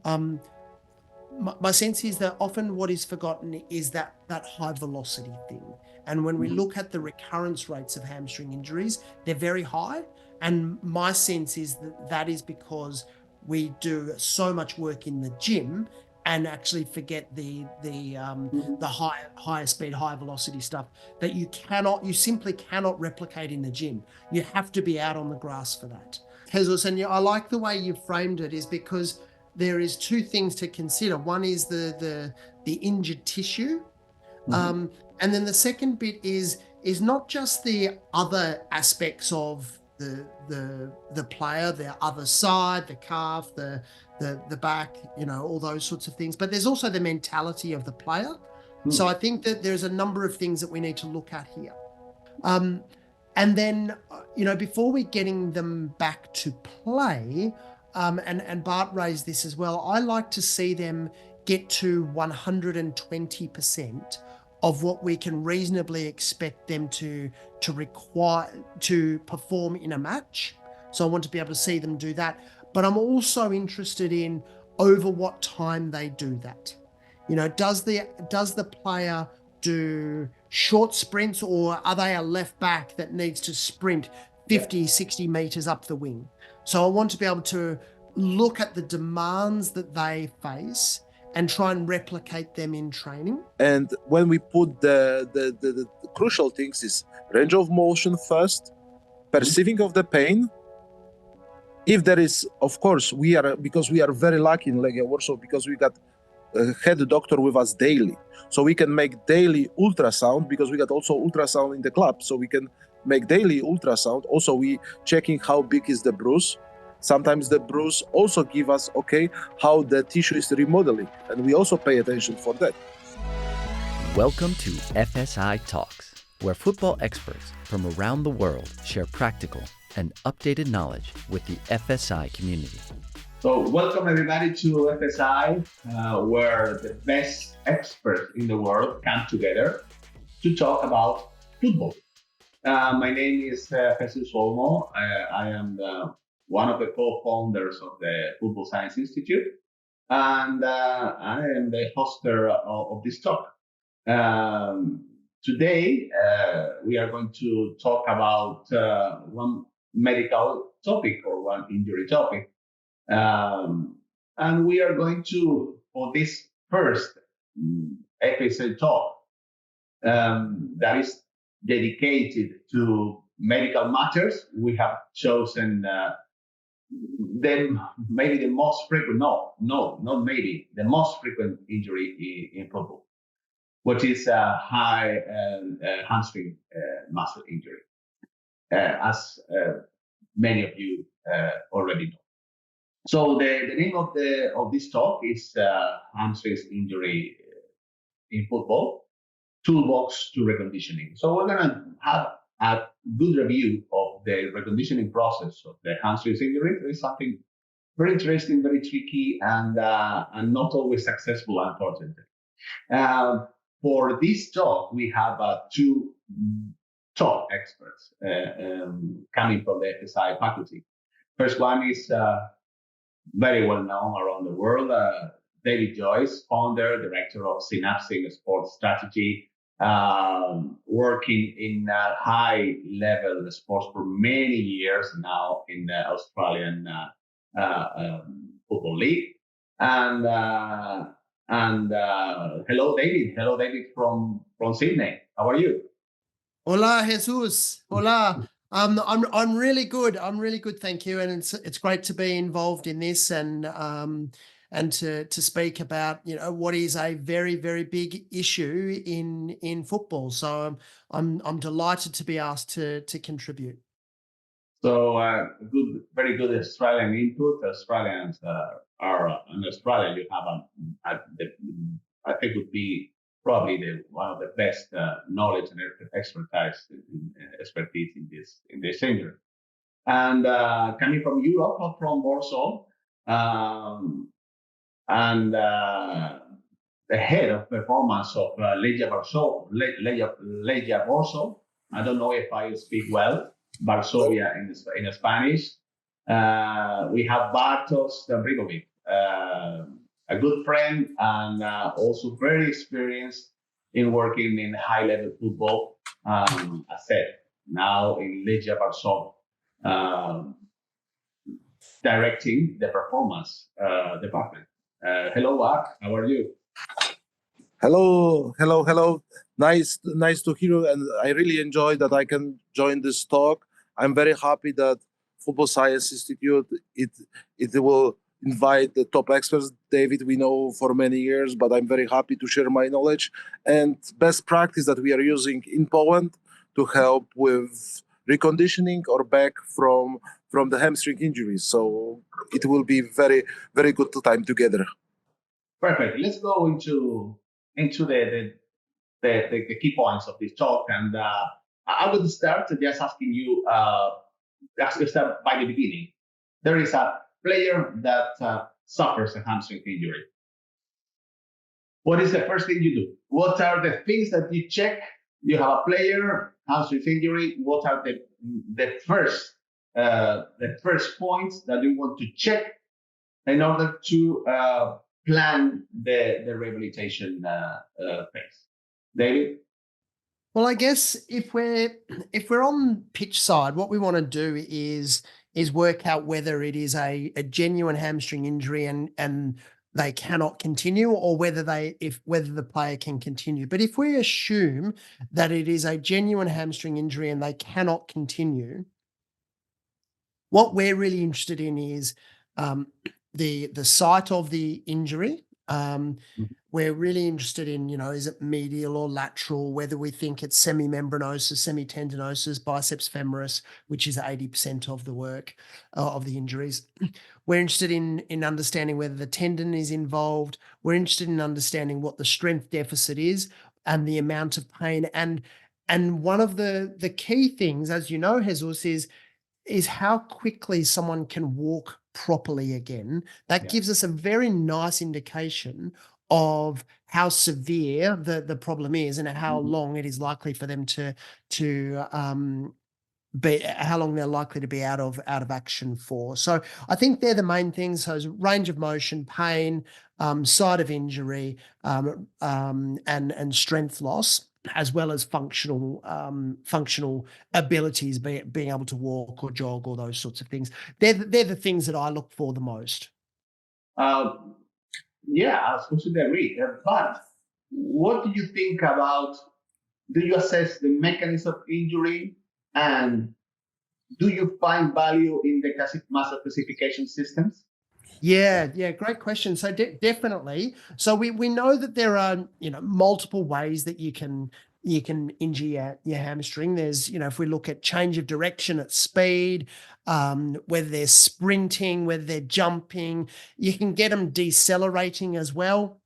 Um, my sense is that often what is forgotten is that high velocity thing. And when we look at the recurrence rates of hamstring injuries, they're very high. And my sense is that that is because we do so much work in the gym and actually forget the higher speed, higher velocity stuff that you simply cannot replicate in the gym. You have to be out on the grass for that. Jesus, and I like the way you framed it, is because there is two things to consider. One is the injured tissue, and then the second bit is not just the other aspects of the player, the other side, the calf, the back, all those sorts of things. But there's also the mentality of the player. So I think that there's a number of things that we need to look at here. And then, before we're getting them back to play, and Bart raised this as well, I like to see them get to 120% of what we can reasonably expect them to perform in a match. So I want to be able to see them do that. But I'm also interested in over what time they do that. Does the player do short sprints, or are they a left back that needs to sprint 50, 60 meters up the wing? So I want to be able to look at the demands that they face and try and replicate them in training. And when we put the crucial things is range of motion first, perceiving of the pain. If there is, of course, because we are very lucky in Legia Warsaw, because we got a head doctor with us daily. So we can make daily ultrasound, because we got also ultrasound in the club. So we can make daily ultrasound. Also, we checking how big is the bruise. Sometimes the bruise also give us, how the tissue is remodeling. And we also pay attention for that. Welcome to FSI Talks, where football experts from around the world share practical and updated knowledge with the FSI community. So welcome everybody to FSI, where the best experts in the world come together to talk about football. My name is Jesús Olmo. I am one of the co-founders of the Football Science Institute, and I am the hoster of this talk. Today, we are going to talk about one medical topic or one injury topic. And we are going to, for this first episode talk, that is dedicated to medical matters, we have chosen the most frequent injury in football, which is high hamstring muscle injury, as many of you already know. So the name of this talk is Hamstring Injury in Football, Toolbox to Reconditioning. So we're going to have a good review of the reconditioning process of the hamstring injury. It is something very interesting, very tricky, and not always successful, unfortunately. For this talk, we have two top experts coming from the FSI faculty. First one is very well known around the world, David Joyce, founder, director of Synapsing Sports Strategy, working in high level sports for many years now in the Australian Football League. And hello, David from Sydney. How are you? Hola, Jesus. Hola. I'm really good. Thank you. And it's great to be involved in this and to speak about, what is a very, very big issue in football. So I'm delighted to be asked to contribute. So very good Australian input. Australians are in Australia. You have I think would be probably one of the best knowledge and expertise in this injury. And coming from Europe, not from Warsaw, and the head of performance of Legia Warsaw. I don't know if I speak well, Varsovia in Spanish. We have Bartosz Bibrowicz, a good friend, and also very experienced in working in high-level football. I said now in Legia Warsaw, directing the performance department. Hello, Art. How are you? Hello. Nice to hear you, and I really enjoy that I can join this talk. I'm very happy that Football Science Institute it will invite the top experts. David, we know for many years, but I'm very happy to share my knowledge and best practice that we are using in Poland to help with reconditioning or back from the hamstring injuries. So it will be very good time together. Perfect. Let's go into the key points of this talk, and I would start just asking you. Let's start by the beginning. There is a player that suffers a hamstring injury. What is the first thing you do? What are the things that you check? You have a player, hamstring injury. What are the first points that you want to check in order to plan the rehabilitation phase? David? Well, I guess if we're on pitch side, what we want to do is work out whether it is a genuine hamstring injury and they cannot continue, or whether the player can continue. But if we assume that it is a genuine hamstring injury and they cannot continue, what we're really interested in is the site of the injury. We're really interested in, is it medial or lateral, whether we think it's semimembranosus, semitendinosus, biceps femoris, which is 80% of the work of the injuries. We're interested in understanding whether the tendon is involved. We're interested in understanding what the strength deficit is and the amount of pain. And one of the key things, as you know, Jesus, is how quickly someone can walk properly again. That gives us a very nice indication of how severe the problem is and how long it is likely for them to be, how long they're likely to be out of action for. So I think they're the main things. So range of motion, pain, site of injury, and strength loss, as well as functional abilities, being able to walk or jog or those sorts of things. They're the things that I look for the most. Yeah, I completely agree. But what do you think about? Do you assess the mechanism of injury, and do you find value in the muscle classification systems? Yeah, great question. So definitely. So we know that there are multiple ways that you can injure your hamstring. There's if we look at change of direction at speed, whether they're sprinting, whether they're jumping, you can get them decelerating as well.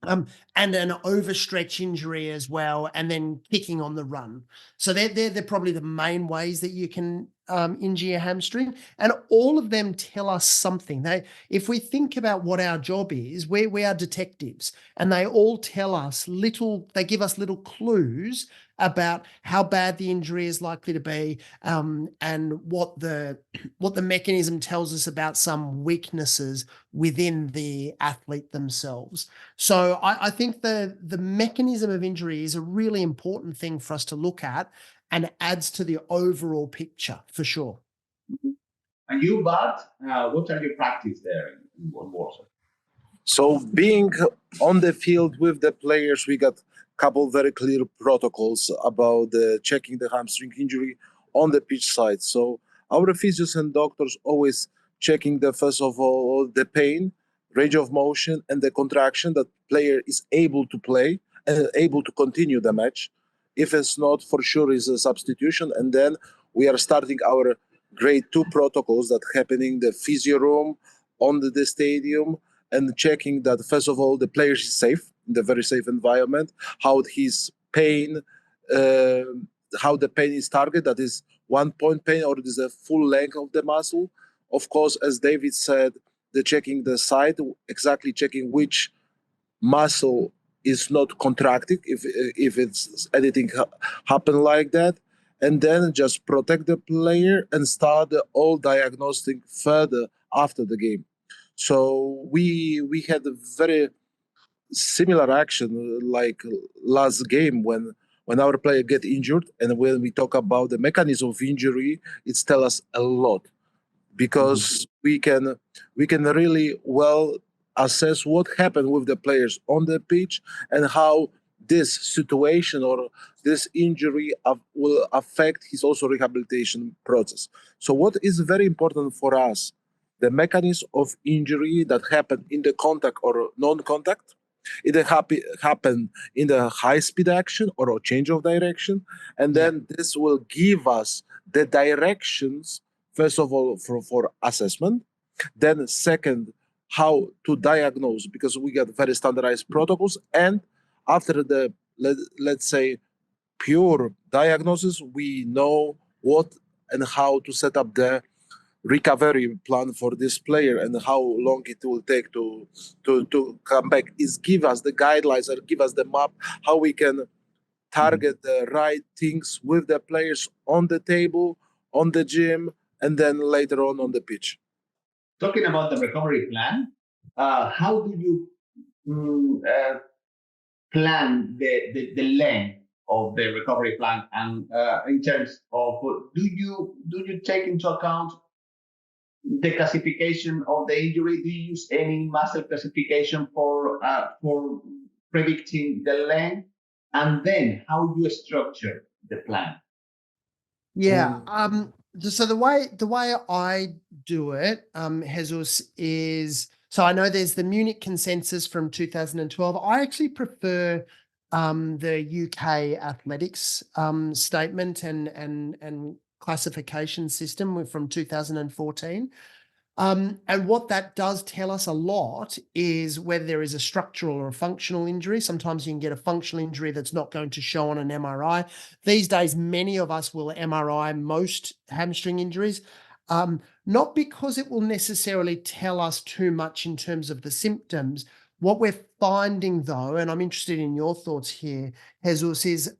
And an overstretch injury as well, and then kicking on the run. So they're probably the main ways that you can injure your hamstring, and all of them tell us something. If we think about what our job is, we are detectives, and they all tell us they give us little clues about how bad the injury is likely to be, and what the mechanism tells us about some weaknesses within the athlete themselves. So I think the mechanism of injury is a really important thing for us to look at, and adds to the overall picture for sure. And you, Bart, what are your practice there in Warsaw? So being on the field with the players, we got a couple very clear protocols about checking the hamstring injury on the pitch side. So our physios and doctors always checking first of all the pain, range of motion, and the contraction that player is able to play and able to continue the match. If it's not, for sure is a substitution. And then we are starting our grade 2 protocols that happen in the physio room, on the stadium, and checking that first of all the player is safe in the very safe environment, how his pain, how the pain is targeted, that is 1 point pain or it is a full length of the muscle. Of course, as David said, the checking the side, exactly checking which muscle is not contracting if it's anything happen like that, and then just protect the player and start the all diagnostic further after the game. So we had a very similar action like last game when our player get injured, and when we talk about the mechanism of injury, it's tell us a lot, because we can really well assess what happened with the players on the pitch and how this situation or this injury will affect his also rehabilitation process. So what is very important for us, the mechanism of injury that happened in the contact or non-contact, it happen in the high-speed action or a change of direction, and then this will give us the directions, first of all, for assessment, then second, how to diagnose, because we got very standardized protocols, and after the, let's say, pure diagnosis, we know what and how to set up the recovery plan for this player and how long it will take to come back. Is give us the guidelines or give us the map how we can target the right things with the players on the table, on the gym, and then later on the pitch. Talking about the recovery plan, how do you plan the length of the recovery plan, and in terms of do you take into account the classification of the injury? Do you use any muscle classification for predicting the length, and then how you structure the plan? Yeah. So the way I do it, Jesus, is, so I know there's the Munich consensus from 2012. I actually prefer the UK athletics statement and classification system from 2014. And what that does tell us a lot is whether there is a structural or a functional injury. Sometimes you can get a functional injury that's not going to show on an MRI. These days, many of us will MRI most hamstring injuries, not because it will necessarily tell us too much in terms of the symptoms. What we're finding, though, and I'm interested in your thoughts here, Jesus, is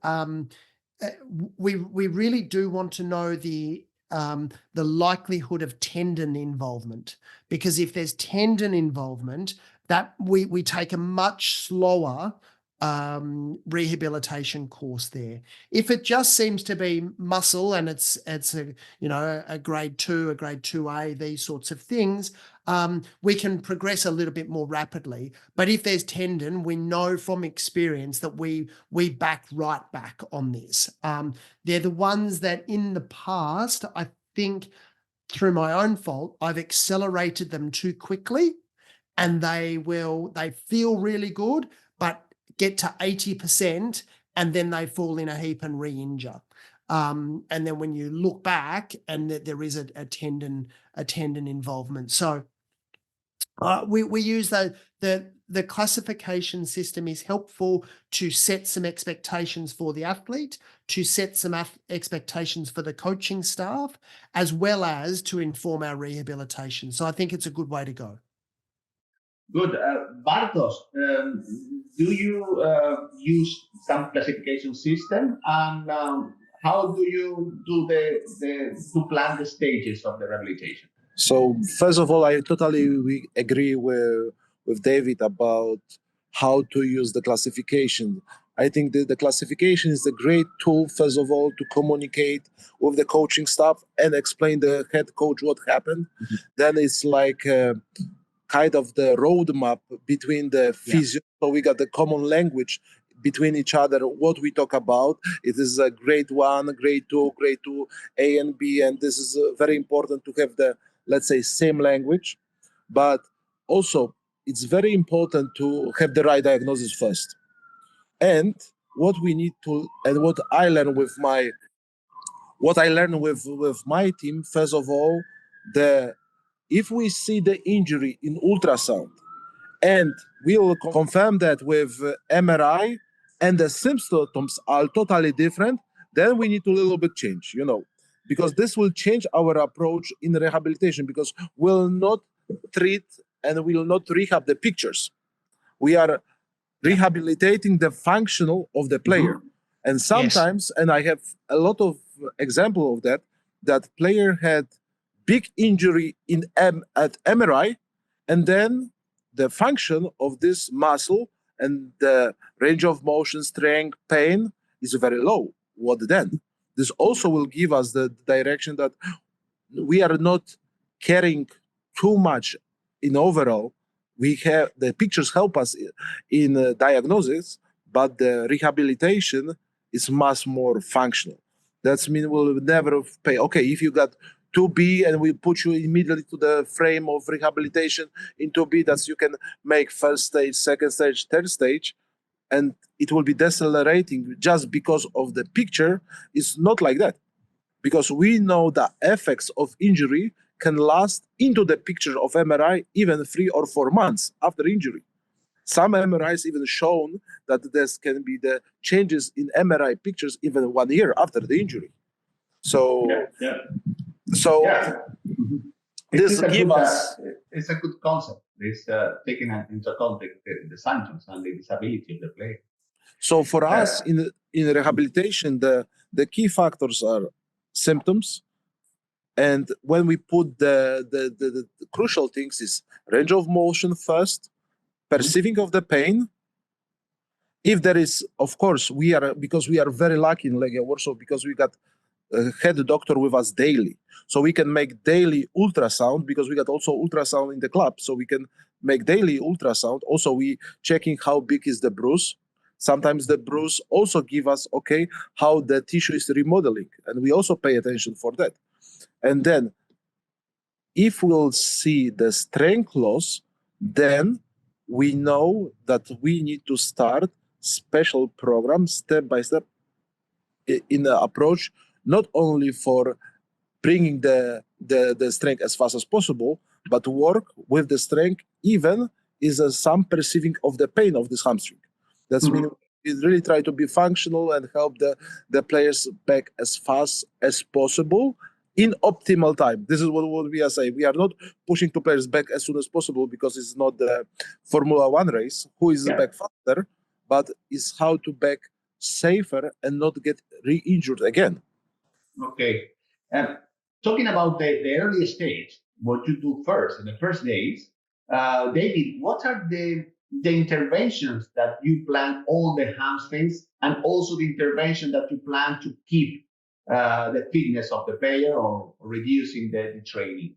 we really do want to know the likelihood of tendon involvement, because if there's tendon involvement, that we take a much slower rehabilitation course there. If it just seems to be muscle and it's a grade 2, a grade 2A, these sorts of things, we can progress a little bit more rapidly. But if there's tendon, we know from experience that we back right back on this. They're the ones that in the past, I think through my own fault, I've accelerated them too quickly, and they feel really good, but get to 80% and then they fall in a heap and re-injure. And then when you look back and there is a tendon involvement. So we use the classification system is helpful to set some expectations for the athlete, to set some expectations for the coaching staff, as well as to inform our rehabilitation. So I think it's a good way to go. Good. Bartosz, do you use some classification system, and how do you do to plan the stages of the rehabilitation? So first of all, I totally agree with David about how to use the classification. I think the classification is a great tool, first of all, to communicate with the coaching staff and explain the head coach what happened. Mm-hmm. Then it's like kind of the roadmap between the physio. So we got the common language between each other, what we talk about. It is a grade 1, grade 2, A and B, and this is very important to have the, let's say, same language. But also, it's very important to have the right diagnosis first. And what we need to, and what I learned with my team, first of all, if we see the injury in ultrasound and we will confirm that with MRI and the symptoms are totally different, then we need to a little bit change, because this will change our approach in rehabilitation, because we'll not treat and we'll not rehab the pictures. We are rehabilitating the functional of the player. And sometimes, and I have a lot of example of that player had big injury at MRI, And then the function of this muscle and the range of motion, strength, pain is very low. What then? This also will give us the direction that we are not carrying too much in overall. We have the pictures help us in diagnosis, but the rehabilitation is much more functional. That means we'll never pay. Okay, if you got 2B and we put you immediately to the frame of rehabilitation in 2B, that you can make first stage, second stage, third stage, and it will be decelerating just because of the picture. It's not like that, because we know the effects of injury can last into the picture of MRI even 3 or 4 months after injury. Some MRIs even shown that there can be the changes in MRI pictures even 1 year after the injury. So, this gives us. It's a good concept. It's taking into account the symptoms and the disability of the player. So for us in rehabilitation, the key factors are symptoms, and when we put the crucial things is range of motion first, perceiving of the pain. If there is, of course, because we are very lucky in Legia Warsaw, because we got a head doctor with us daily. So we can make daily ultrasound, because we got also ultrasound in the club. So we can make daily ultrasound. Also, we checking how big is the bruise. Sometimes the bruise also give us, okay, how the tissue is remodeling. And we also pay attention for that. And then if we'll see the strength loss, then we know that we need to start special program step by step in the approach, not only for bringing the strength as fast as possible, but work with the strength even is some perceiving of the pain of this hamstring. That's mean we really try to be functional and help the players back as fast as possible in optimal time. This is what we are saying. We are not pushing the players back as soon as possible, because it's not the Formula One race, who is back faster, but it's how to back safer and not get re-injured again. Okay. Talking about the early stage, what you do first in the first days, David, what are the interventions that you plan on the hamstrings, and also the intervention that you plan to keep the fitness of the player or reducing the training?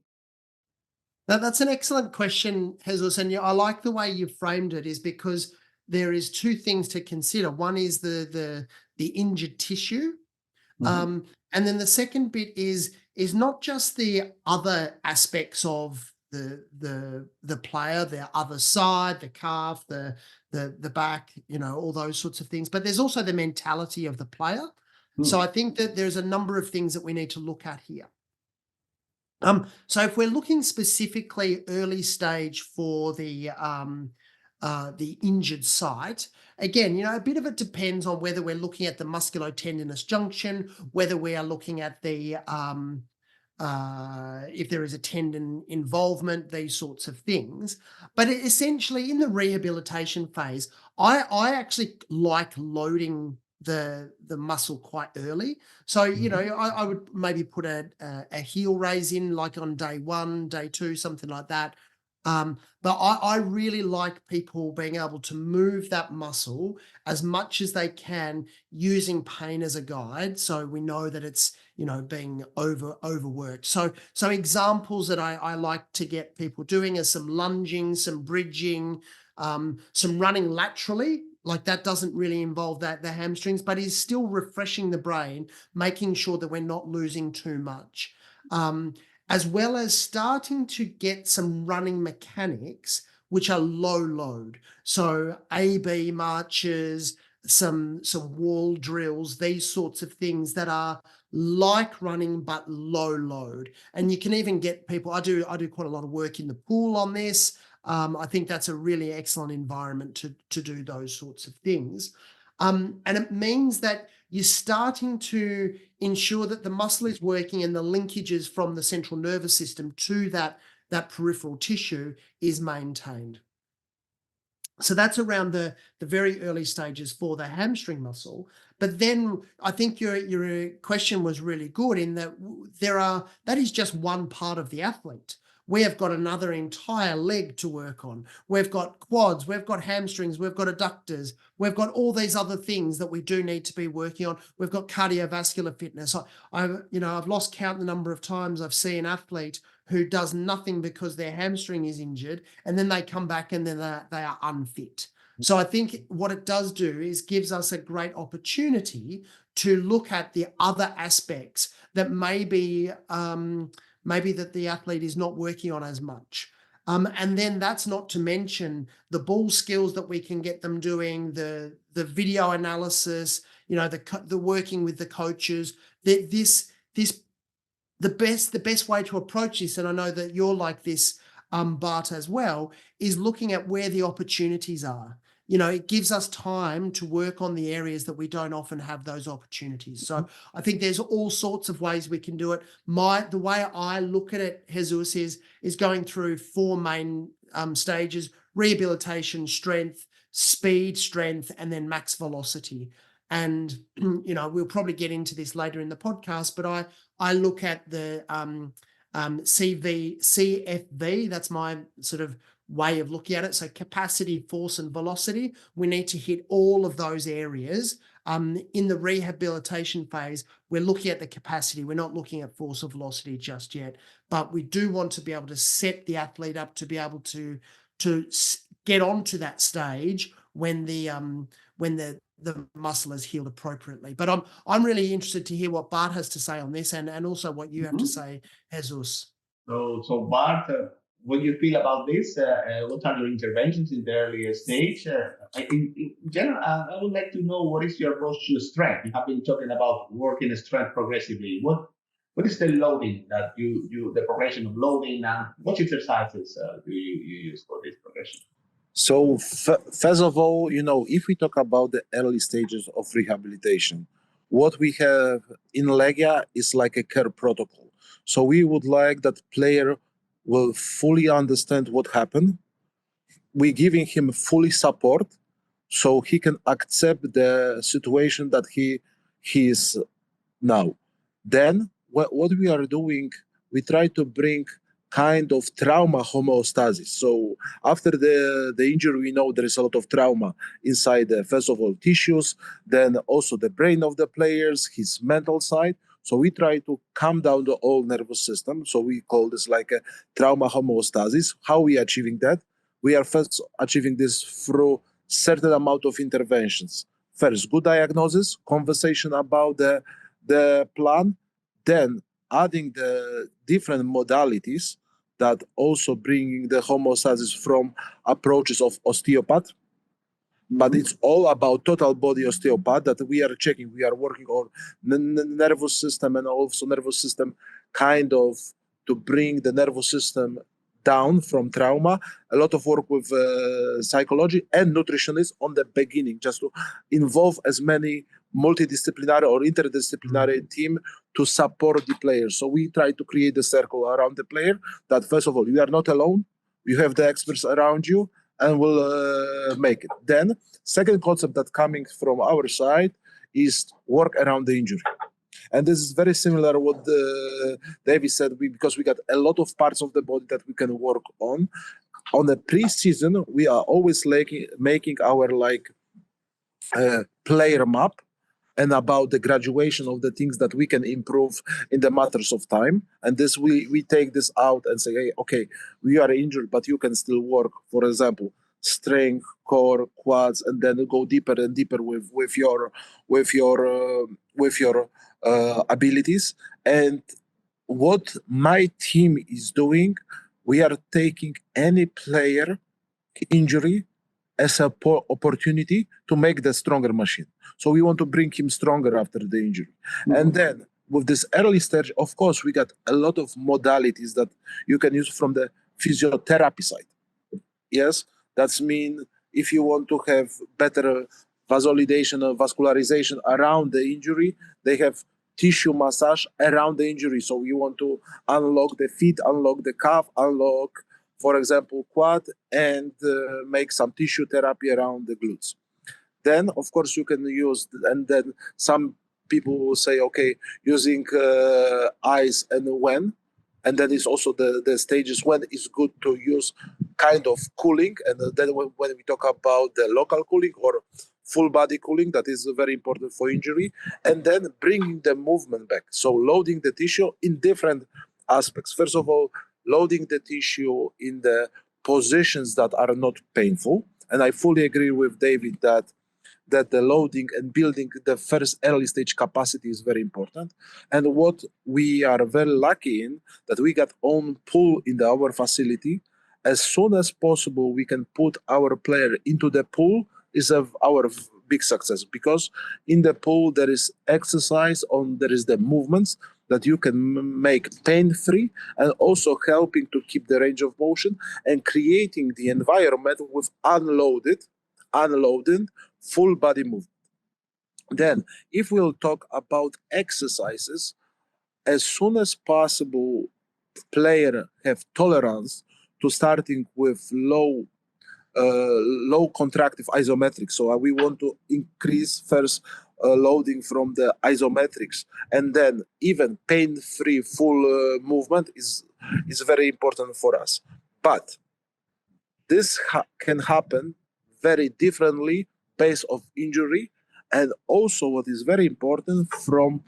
That's an excellent question, Jesus, and I like the way you framed it, is because there is two things to consider. One is the injured tissue, and then the second bit is not just the other aspects of the player, the other side, the calf, the back, all those sorts of things, but there's also the mentality of the player. So I think that there's a number of things that we need to look at here. So if we're looking specifically early stage for the injured site, again, a bit of it depends on whether we're looking at the musculotendinous junction, whether we are looking at the if there is a tendon involvement, these sorts of things. But essentially in the rehabilitation phase, I actually like loading the muscle quite early. So, I would maybe put a heel raise in, like on day 1, day 2, something like that. But I really like people being able to move that muscle as much as they can using pain as a guide, so we know that it's being overworked. So examples that I like to get people doing are some lunging, some bridging, some running laterally. Like that doesn't really involve the hamstrings, but is still refreshing the brain, making sure that we're not losing too much. As well as starting to get some running mechanics, which are low load. So A-B marches, some wall drills, these sorts of things that are like running but low load. And you can even get people, I do quite a lot of work in the pool on this. I think that's a really excellent environment to do those sorts of things. And it means that you're starting to ensure that the muscle is working and the linkages from the central nervous system to that peripheral tissue is maintained. So that's around the very early stages for the hamstring muscle. But then I think your question was really good in that that is just one part of the athlete. we have got another entire leg to work on. We've got quads, we've got hamstrings, we've got adductors, we've got all these other things that we do need to be working on. We've got cardiovascular fitness. I've lost count the number of times I've seen an athlete who does nothing because their hamstring is injured, and then they come back and then they are unfit. So I think what it does do is gives us a great opportunity to look at the other aspects that maybe that the athlete is not working on as much. And then that's not to mention the ball skills that we can get them doing, the video analysis, the working with the coaches. The best way to approach this, and I know that you're like this, Bart, as well, is looking at where the opportunities are. It gives us time to work on the areas that we don't often have those opportunities. So I think there's all sorts of ways we can do it. The way I look at it, Jesus, is going through 4 main stages: rehabilitation, strength, speed, strength, and then max velocity. And, we'll probably get into this later in the podcast, but I look at the CFV, that's my sort of way of looking at it. So capacity, force, and velocity. We need to hit all of those areas. In the rehabilitation phase, we're looking at the capacity. We're not looking at force or velocity just yet, but we do want to be able to set the athlete up to be able to get onto that stage when the muscle is healed appropriately. But I'm really interested to hear what Bart has to say on this, and also what you have to say, Jesus. So Bart, what do you feel about this? What are your interventions in the earlier stage? In general, I would like to know, what is your approach to strength? You have been talking about working strength progressively. What is the loading that the progression of loading, and what exercises do you use for this progression? So first of all, if we talk about the early stages of rehabilitation, what we have in Legia is like a care protocol. So we would like that player will fully understand what happened. We're giving him fully support so he can accept the situation that he is now. Then what we are doing, we try to bring kind of trauma homeostasis. So after the injury, we know there is a lot of trauma inside, first of all, tissues, then also the brain of the players, his mental side. So we try to calm down the whole nervous system. So we call this like a trauma homeostasis. How are we achieving that? We are first achieving this through certain amount of interventions. First, good diagnosis, conversation about the plan, then adding the different modalities that also bringing the homeostasis from approaches of osteopath. But it's all about total body osteopath that we are checking. We are working on the nervous system, and also nervous system kind of to bring the nervous system down from trauma. A lot of work with psychology and nutritionists on the beginning, just to involve as many multidisciplinary or interdisciplinary team to support the players. So we try to create a circle around the player that, first of all, you are not alone. You have the experts around you, and will make it. Then, second concept that coming from our side is work around the injury. And this is very similar to what David said, because we got a lot of parts of the body that we can work on. On the pre-season, we are always making our player map, and about the graduation of the things that we can improve in the matters of time. And this we take this out and say, hey, okay, we are injured, but you can still work, for example, strength, core, quads, and then go deeper and deeper with your abilities. And what my team is doing, we are taking any player injury as an opportunity to make the stronger machine. So we want to bring him stronger after the injury. Mm-hmm. And then with this early stage, of course, we got a lot of modalities that you can use from the physiotherapy side. Yes, that's mean if you want to have better vasodilation or vascularization around the injury, they have tissue massage around the injury. So you want to unlock the feet, unlock the calf, unlock, for example, quad, and make some tissue therapy around the glutes. Then, of course, you can use, and then some people will say, okay, using ice and when, And then is also the stages when it's good to use kind of cooling. And then when we talk about the local cooling or full body cooling, that is very important for injury. And then bringing the movement back. So loading the tissue in different aspects. First of all, loading the tissue in the positions that are not painful. And I fully agree with David that the loading and building the first early stage capacity is very important. And what we are very lucky in, that we got own pool in our facility. As soon as possible, we can put our player into the pool is our big success, because in the pool there is exercise, there is the movements that you can make pain-free, and also helping to keep the range of motion and creating the environment with unloaded, full body movement. Then, if we'll talk about exercises, as soon as possible, player have tolerance to starting with low contractive isometrics. So we want to increase first loading from the isometrics, and then even pain-free full movement is very important for us. But this can happen very differently based of injury, and also what is very important from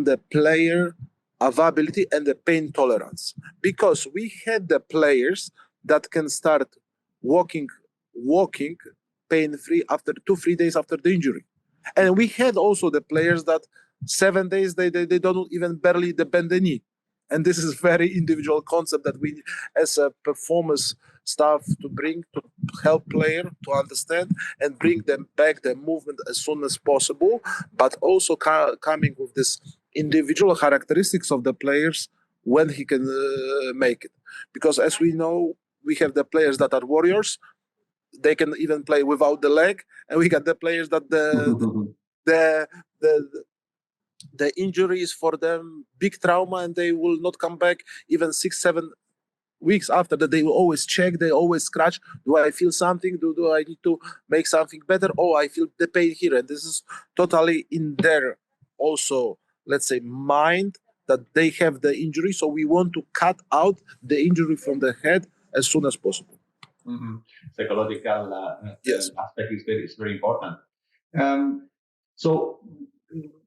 the player availability and the pain tolerance, because we had the players that can start walking pain-free after 2-3 days after the injury, and we had also the players that 7 days they don't even barely bend the knee. And this is very individual concept that we as a performance staff to bring to help player to understand and bring them back the movement as soon as possible, but also coming with this individual characteristics of the players when he can make it. Because as we know, we have the players that are warriors, they can even play without the leg, and we got the players that the injury is for them big trauma, and they will not come back even 6-7 weeks after that. They will always check, they always scratch. Do I feel something? Do I need to make something better? Oh, I feel the pain here. And this is totally in their also, let's say, mind that they have the injury. So we want to cut out the injury from the head as soon as possible. Mm-hmm. Psychological yes. aspect is very important. So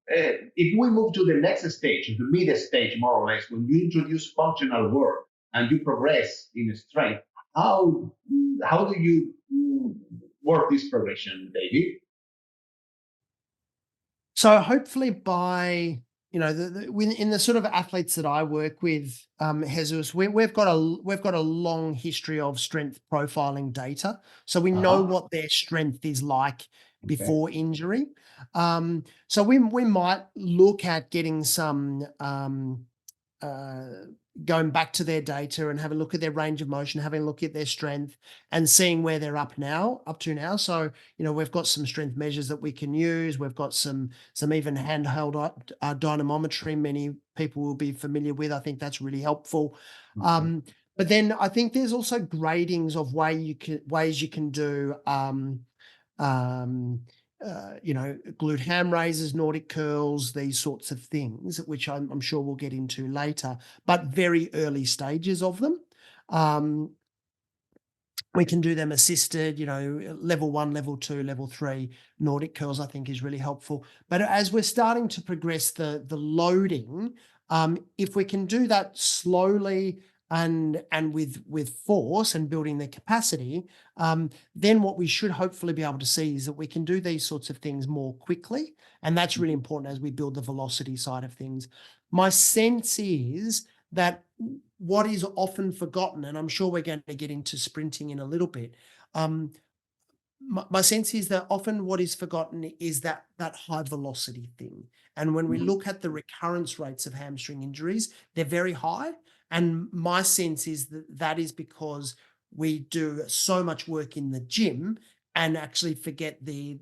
if we move to the next stage, the mid stage, more or less, when you introduce functional work and you progress in strength, how do you work this progression, David? So hopefully by, in the sort of athletes that I work with, Jesus, we've got a long history of strength profiling data, so we know what their strength is like before injury. So we might look at getting some going back to their data and have a look at their range of motion, having a look at their strength and seeing where they're up to now. So, we've got some strength measures that we can use. We've got some even handheld dynamometry many people will be familiar with. I think that's really helpful. Okay. But then I think there's also gradings of ways you can do glute ham raises, Nordic curls, these sorts of things, which I'm sure we'll get into later, but very early stages of them. We can do them assisted, level 1, level 2, level 3. Nordic curls, I think, is really helpful. But as we're starting to progress the loading, if we can do that slowly and with force and building the capacity, then what we should hopefully be able to see is that we can do these sorts of things more quickly. And that's really important as we build the velocity side of things. My sense is that what is often forgotten, and I'm sure we're going to get into sprinting in a little bit, my sense is that often what is forgotten is that high velocity thing. And when we look at the recurrence rates of hamstring injuries, they're very high. And my sense is that is because we do so much work in the gym and actually forget the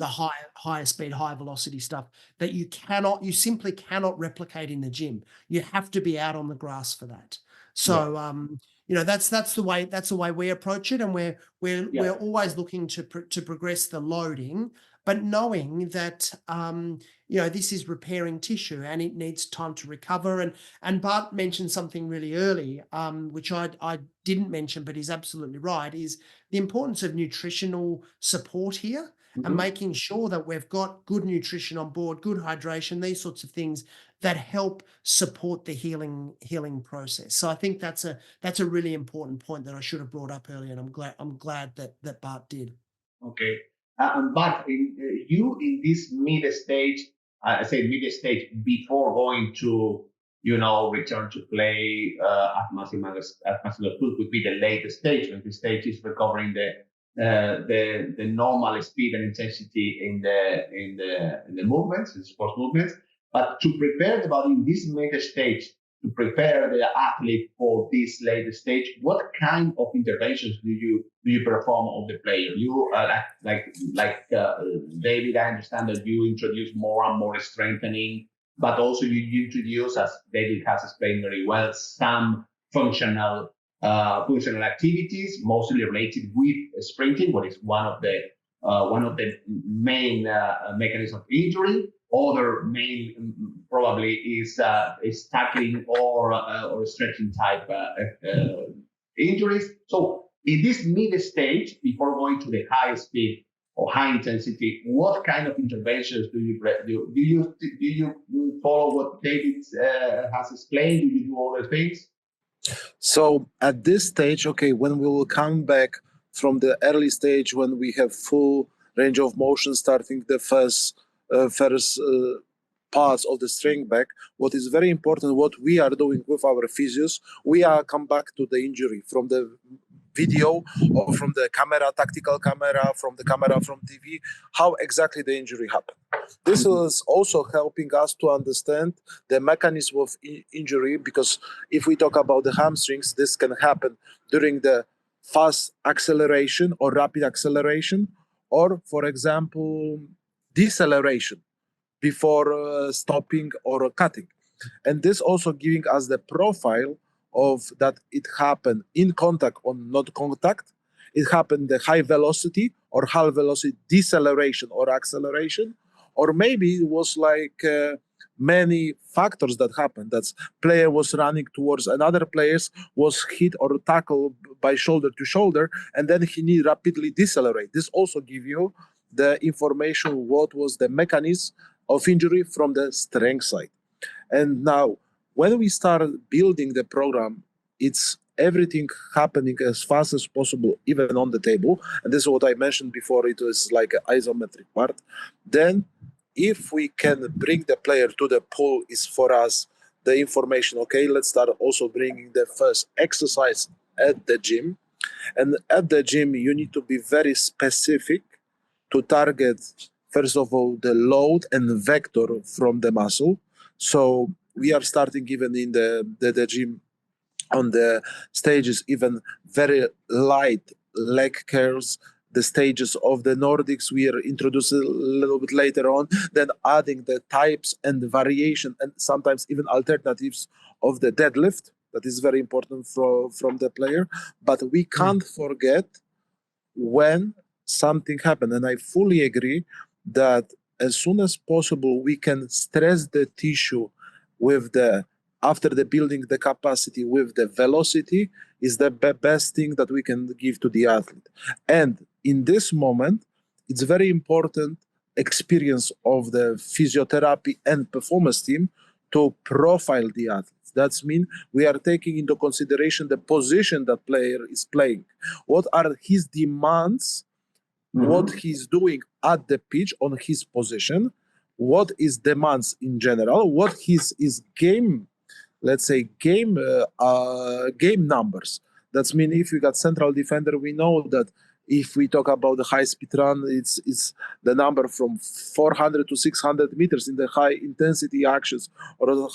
higher speed, high velocity stuff that you simply cannot replicate in the gym. You have to be out on the grass for that. So that's the way we approach it, and we're always looking to progress the loading but knowing that, this is repairing tissue and it needs time to recover. And Bart mentioned something really early, which I didn't mention, but he's absolutely right, is the importance of nutritional support here. And making sure that we've got good nutrition on board, good hydration, these sorts of things that help support the healing process. So I think that's a really important point that I should have brought up earlier, and I'm glad that Bart did. Okay, but in this mid stage, I say mid stage before going to return to play at maximum full would be the latest stage, when the stage is recovering the normal speed and intensity in the movements, in sports movements. But to prepare the body in this mid stage, to prepare the athlete for this later stage, what kind of interventions do you perform on the player? You like David, I understand that you introduce more and more strengthening, but also you introduce, as David has explained very well, some functional activities, mostly related with sprinting, what is one of the main mechanisms of injury. Other main probably is tackling or stretching type injuries. So in this mid stage, before going to the high speed or high intensity, what kind of interventions do you follow what David has explained? Do you do other things? So at this stage, okay, when we will come back from the early stage, when we have full range of motion, starting the first parts of the strength back, what is very important, what we are doing with our physios, we are come back to the injury from the video or from the camera, tactical camera, from the camera from TV, how exactly the injury happened. This is also helping us to understand the mechanism of injury, because if we talk about the hamstrings, this can happen during the fast acceleration or rapid acceleration, or for example, deceleration before stopping or cutting. And this also giving us the profile of that it happened in contact or not contact. It happened the high velocity or high velocity deceleration or acceleration, or maybe it was like many factors that happened. That player was running towards another players, was hit or tackled by shoulder to shoulder, and then he need rapidly decelerate. This also give you the information what was the mechanism of injury from the strength side. And now when we start building the program, it's everything happening as fast as possible, even on the table. And this is what I mentioned before, it was like an isometric part. Then if we can bring the player to the pool, is for us the information, okay, let's start also bringing the first exercise at the gym. And at the gym, you need to be very specific to target, first of all, the load and vector from the muscle. So we are starting even in the gym on the stages, even very light leg curls, the stages of the Nordics we are introducing a little bit later on, then adding the types and the variation and sometimes even alternatives of the deadlift. That is very important from the player. But we can't forget when something happened. And I fully agree that as soon as possible, we can stress the tissue with after the building the capacity with the velocity is the best thing that we can give to the athlete. And in this moment, it's very important experience of the physiotherapy and performance team to profile the athletes. That means we are taking into consideration the position that player is playing. What are his demands, what he's doing at the pitch on his position, what is demands in general, what his game, let's say game numbers. That means if we got central defender, we know that if we talk about the high speed run, it's the number from 400 to 600 meters in the high intensity actions, or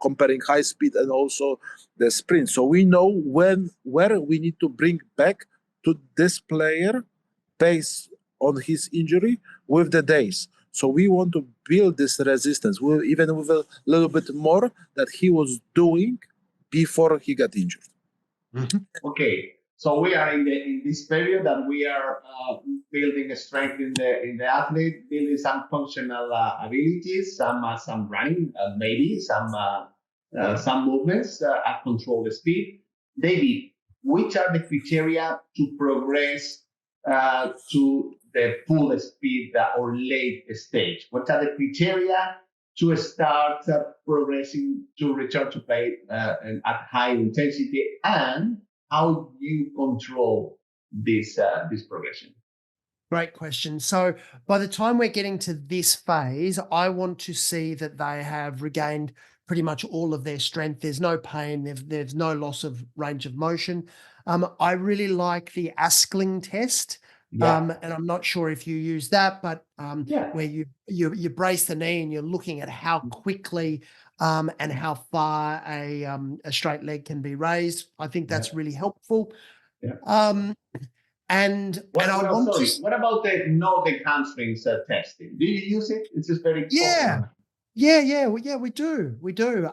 comparing high speed and also the sprint. So we know where we need to bring back to this player based on his injury with the days. So we want to build this resistance, even with a little bit more that he was doing before he got injured. Okay. So we are in this period that we are building a strength in the athlete, building some functional abilities, some running, maybe some movements at controlled speed. David, which are the criteria to progress to the full speed or late stage? What are the criteria to start progressing to return to play at high intensity, and how do you control this progression? Great question. So by the time we're getting to this phase, I want to see that they have regained pretty much all of their strength. There's no pain. There's no loss of range of motion. I really like the Askling test. And I'm not sure if you use that, but where you brace the knee and you're looking at how quickly and how far a straight leg can be raised. I think that's really helpful. What about the Nordic hamstrings testing? Do you use it? It's just very popular. We do.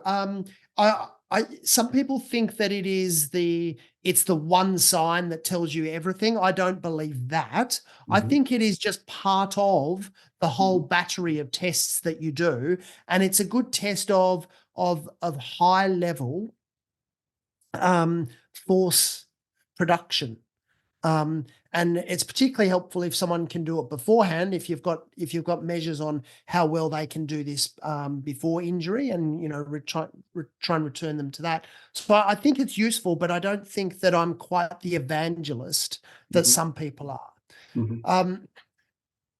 Some people think that it's the one sign that tells you everything. I don't believe that. I think it is just part of the whole battery of tests that you do, and it's a good test of high level force production. And it's particularly helpful if someone can do it beforehand, if you've got measures on how well they can do this before injury, and try and return them to that. So I think it's useful, but I don't think that I'm quite the evangelist that some people are.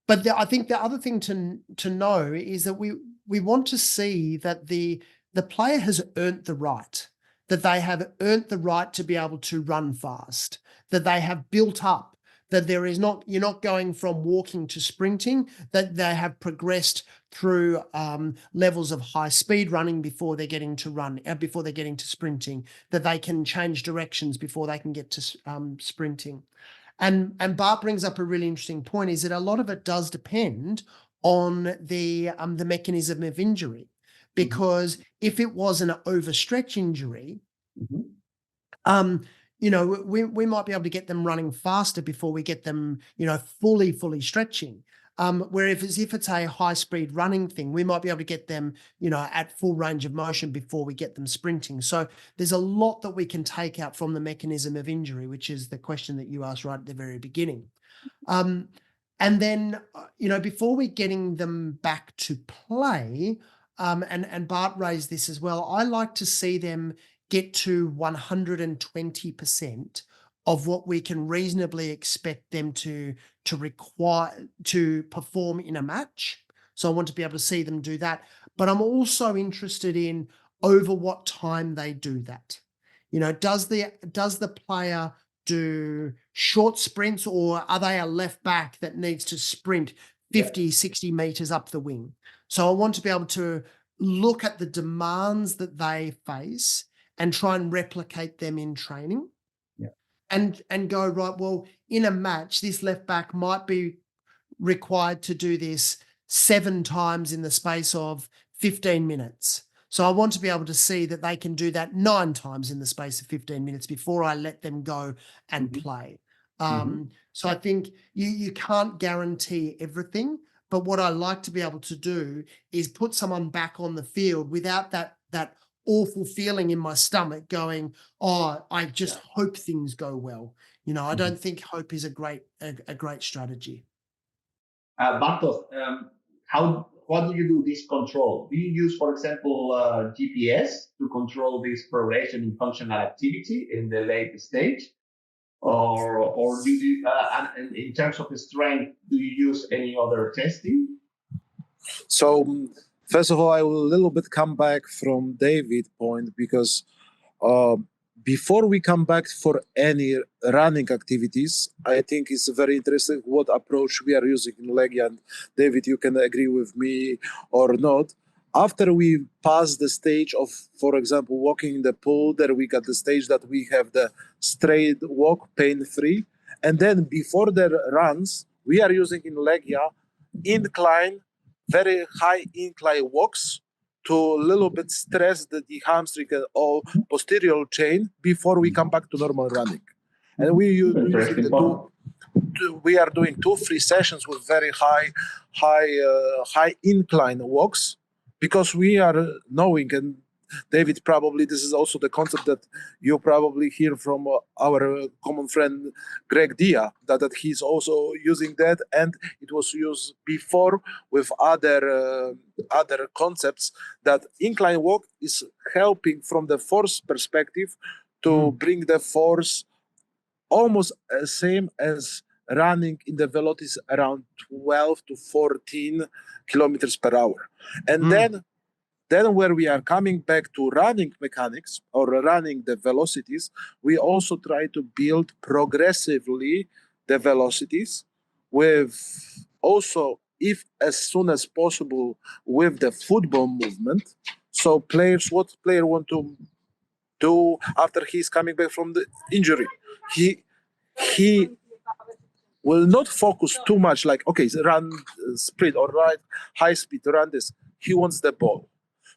But I think the other thing to know is that we want to see that the player has earned the right, that they have earned the right to be able to run fast, that they have built up, that you're not going from walking to sprinting, that they have progressed through levels of high speed running before they're getting to sprinting, that they can change directions before they can get to sprinting. And Bart brings up a really interesting point, is that a lot of it does depend on the mechanism of injury, because if it was an overstretch injury, we might be able to get them running faster before we get them, fully stretching. Whereas if it's a high speed running thing, we might be able to get them, at full range of motion before we get them sprinting. So there's a lot that we can take out from the mechanism of injury, which is the question that you asked right at the very beginning. And then, before we're getting them back to play, and Bart raised this as well, I like to see them get to 120% of what we can reasonably expect them to require to perform in a match. So I want to be able to see them do that. But I'm also interested in over what time they do that. Does the player do short sprints, or are they a left back that needs to sprint 50, 60 meters up the wing? So I want to be able to look at the demands that they face and try and replicate them in training, and go, right, well, in a match, this left back might be required to do this 7 times in the space of 15 minutes. So I want to be able to see that they can do that 9 times in the space of 15 minutes before I let them go and play. So I think you can't guarantee everything, but what I like to be able to do is put someone back on the field without that awful feeling in my stomach going, I just hope things go well. I don't think hope is a great strategy. Bartosz, what do you do this control? Do you use, for example, GPS to control this progression in functional activity in the late stage? Or do you, and in terms of the strength, do you use any other testing? So first of all, I will a little bit come back from David's point, because before we come back for any running activities, I think it's very interesting what approach we are using in Legia. And David, you can agree with me or not. After we pass the stage of, for example, walking in the pool, there we got the stage that we have the straight walk, pain-free. And then before the runs, we are using in Legia incline, very high incline walks to a little bit stress the hamstring or posterior chain before we come back to normal running. and we use Interesting the point. we are doing 2-3 sessions with very high incline walks, because we are knowing, and David, probably this is also the concept that you probably hear from our common friend Greg Dia, that he's also using that, and it was used before with other concepts, that incline walk is helping from the force perspective to bring the force almost same as running in the velocities around 12 to 14 kilometers per hour. And then where we are coming back to running mechanics or running the velocities, we also try to build progressively the velocities with also, if as soon as possible, with the football movement. So what player want to do after he's coming back from the injury? He will not focus too much like, okay, run sprint or ride high speed, run this. He wants the ball.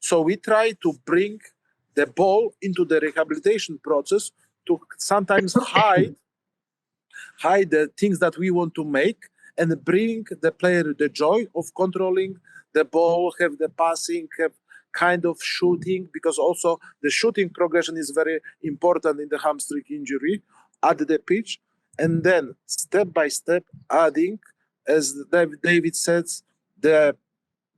So we try to bring the ball into the rehabilitation process to sometimes hide the things that we want to make, and bring the player the joy of controlling the ball, have the passing, have kind of shooting, because also the shooting progression is very important in the hamstring injury at the pitch. And then step by step adding, as David says, the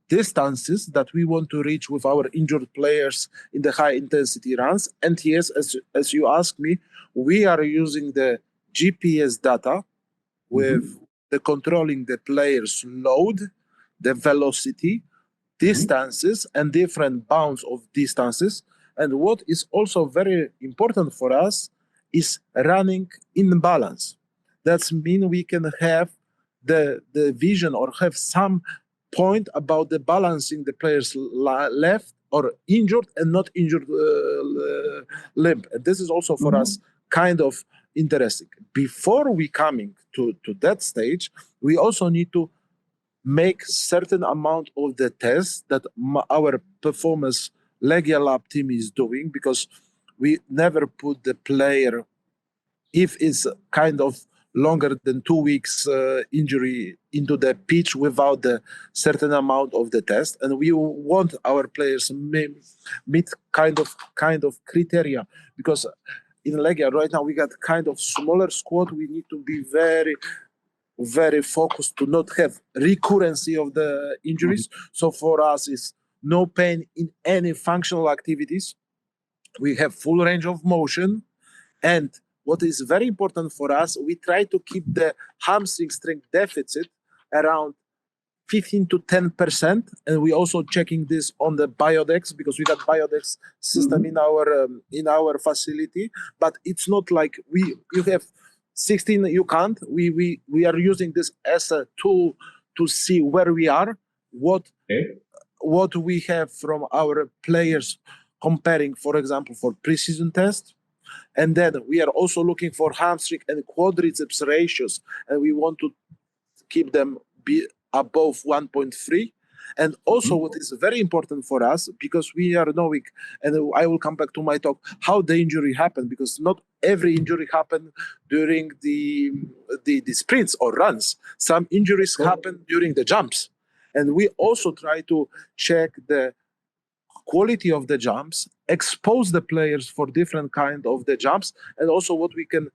distances that we want to reach with our injured players in the high intensity runs. And yes, as you asked me, we are using the GPS data with the controlling the player's load, the velocity, distances, and different bounds of distances. And what is also very important for us is running in balance. That means we can have the vision or have some point about the balancing the player's left or injured and not injured limb. And this is also for us kind of interesting. Before we coming to that stage, we also need to make certain amount of the tests that our performance Legia Lab team is doing, because we never put the player, if it's kind of longer than 2 weeks injury, into the pitch without the certain amount of the test. And we want our players meet kind of criteria, because in Legia right now we got kind of smaller squad. We need to be very, very focused to not have recurrency of the injuries. So for us, it's no pain in any functional activities. We have full range of motion. And what is very important for us, we try to keep the hamstring strength deficit around 15 to 10%. And we also checking this on the Biodex, because we got Biodex system in our facility. But it's not like you have 16, you can't. We are using this as a tool to see where we are, what we have from our players, comparing, for example, for preseason test. And then we are also looking for hamstring and quadriceps ratios, and we want to keep them be above 1.3. And also what is very important for us, because we are knowing, and I will come back to my talk, how the injury happened, because not every injury happened during the sprints or runs. Some injuries happen during the jumps. And we also try to check the quality of the jumps, expose the players for different kind of the jumps, and also what we can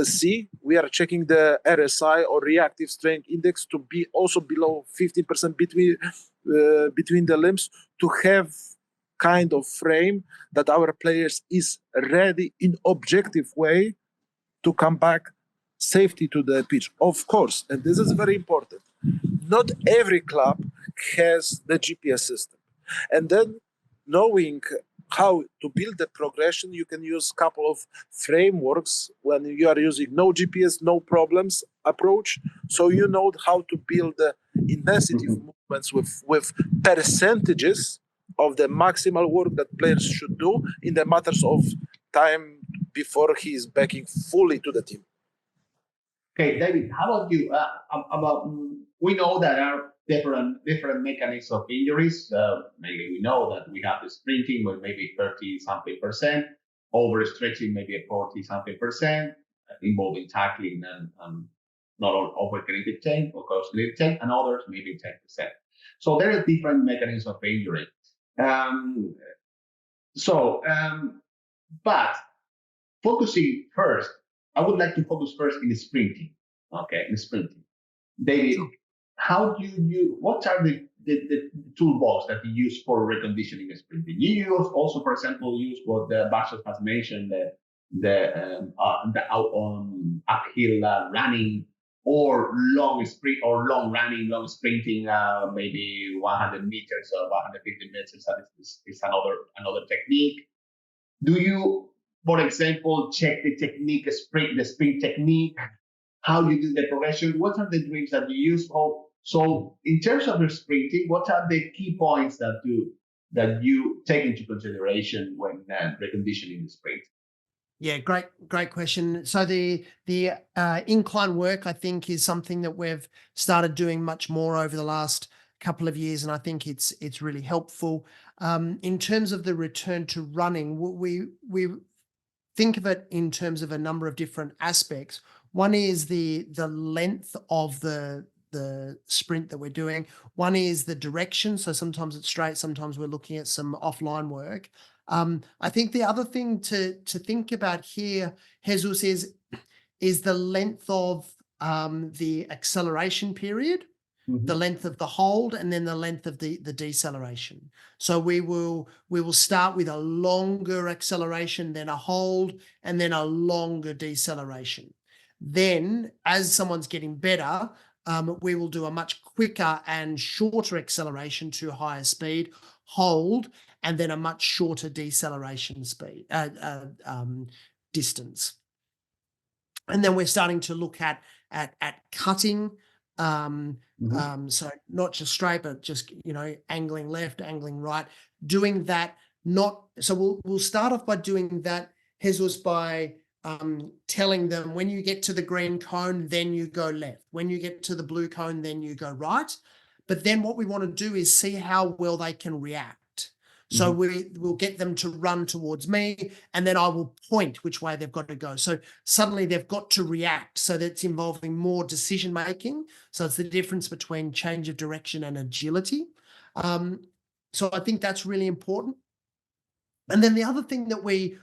see, we are checking the RSI or reactive strength index to be also below 15% between the limbs, to have kind of frame that our players is ready in objective way to come back safety to the pitch. Of course, and this is very important, not every club has the GPS system. And then knowing how to build the progression, you can use a couple of frameworks when you are using no GPS, no problems approach. So you know how to build the intensity movements with percentages of the maximal work that players should do in the matters of time before he is backing fully to the team. Okay, David, how about you? We know that there are different mechanisms of injuries. Maybe we know that we have the sprinting with maybe 30 something percent, overstretching maybe 40 something percent, involving tackling and not all overconnected chain or cross-connected chain, and others maybe 10%. So there are different mechanisms of injury. But focusing first, I would like to focus first in sprinting. Okay, in sprinting. David, what are the toolbox that you use for reconditioning sprinting? You use also, for example, what Bartos has mentioned, the uphill running, or long sprint, or long running, long sprinting, maybe 100 meters or 150 meters. That is another technique. Do you, for example, check the technique, the sprint technique? How you do the progression? What are the drills that you use? So in terms of your sprinting, what are the key points that you take into consideration when reconditioning the sprint? Yeah, great question. So the incline work, I think, is something that we've started doing much more over the last couple of years, and I think it's really helpful. In terms of the return to running, we think of it in terms of a number of different aspects. One is the length of the sprint that we're doing. One is the direction. So sometimes it's straight, sometimes we're looking at some offline work. I think the other thing to think about here, Jesus, is the length of the acceleration period, the length of the hold, and then the length of the deceleration. So we will start with a longer acceleration, then a hold, and then a longer deceleration. Then, as someone's getting better, we will do a much quicker and shorter acceleration to higher speed, hold, and then a much shorter deceleration speed distance. And then we're starting to look at cutting. So not just straight, but just, angling left, angling right, doing that. So we'll start off by doing that, Jesus, by telling them, when you get to the green cone, then you go left. When you get to the blue cone, then you go right. But then what we want to do is see how well they can react. So we'll get them to run towards me, and then I will point which way they've got to go. So suddenly they've got to react. So that's involving more decision making. So it's the difference between change of direction and agility. So I think that's really important. And then the other thing that we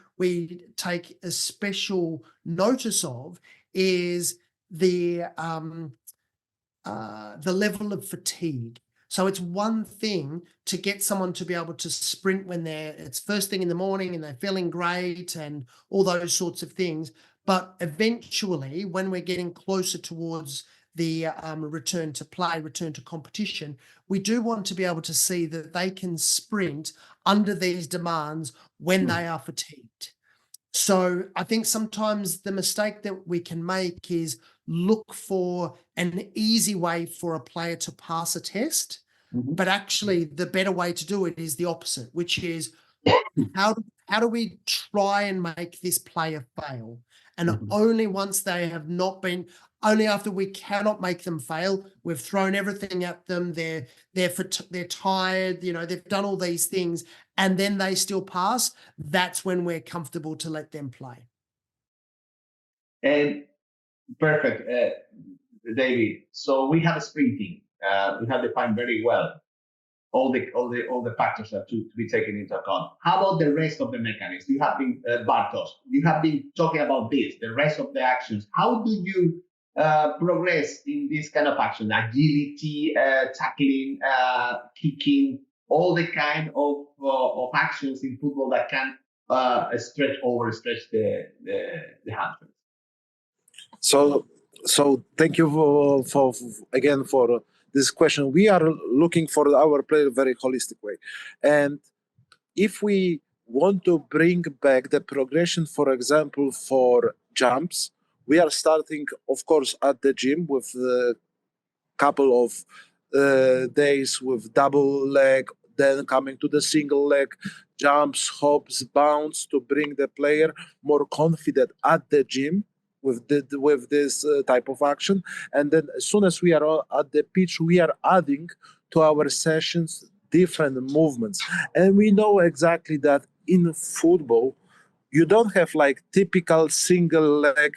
take a special notice of is the level of fatigue. So it's one thing to get someone to be able to sprint when it's first thing in the morning and they're feeling great and all those sorts of things. But eventually, when we're getting closer towards the return to play, return to competition, we do want to be able to see that they can sprint under these demands when they are fatigued. So I think sometimes the mistake that we can make is look for an easy way for a player to pass a test, but actually the better way to do it is the opposite, which is how do we try and make this player fail? And only once they have not been, only after we cannot make them fail, we've thrown everything at them, they're tired, they've done all these things, and then they still pass, that's when we're comfortable to let them play. And perfect, David. So we have a sprinting. We have defined very well all the factors that to be taken into account. How about the rest of the mechanisms? You have been Bartos. You have been talking about this, the rest of the actions. How do you progress in this kind of action? Agility, tackling, kicking, all the kind of actions in football that can overstretch the hamstrings. So thank you for this question. We are looking for our player very holistic way, and if we want to bring back the progression, for example, for jumps, we are starting, of course, at the gym with a couple of days with double leg, then coming to the single leg, jumps, hops, bounce, to bring the player more confident at the gym with this type of action. And then as soon as we are at the pitch, we are adding to our sessions different movements. And we know exactly that in football, you don't have like typical single leg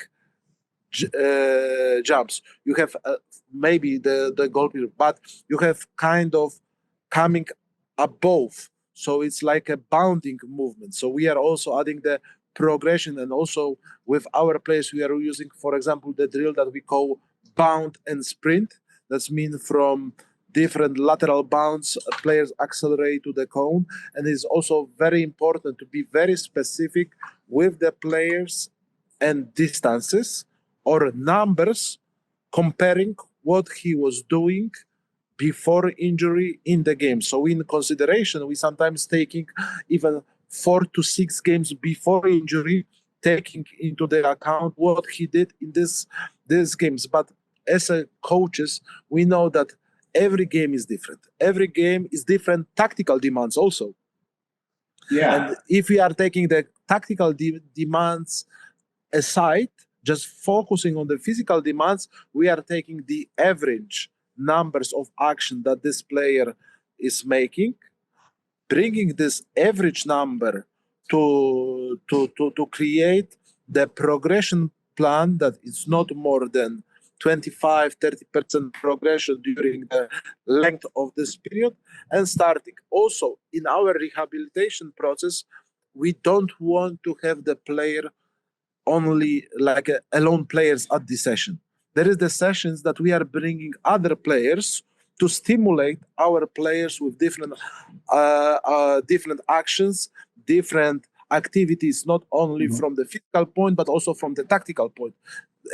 jumps. You have maybe the goal period, but you have kind of coming above. So it's like a bounding movement. So we are also adding the progression, and also with our players, we are using, for example, the drill that we call bound and sprint. That's mean from different lateral bounds, players accelerate to the cone. And it's also very important to be very specific with the players and distances or numbers, comparing what he was doing before injury in the game. So in consideration, we sometimes taking even 4 to 6 games before injury, taking into the account what he did in these games. But as a coaches, we know that every game is different. Every game is different tactical demands also. Yeah. And if we are taking the tactical demands aside, just focusing on the physical demands, we are taking the average numbers of action that this player is making, bringing this average number to create the progression plan that is not more than 25-30% progression during the length of this period, and starting. Also, in our rehabilitation process, we don't want to have the player only like alone players at the session. There is the sessions that we are bringing other players to stimulate our players with different actions, different activities, not only from the physical point, but also from the tactical point.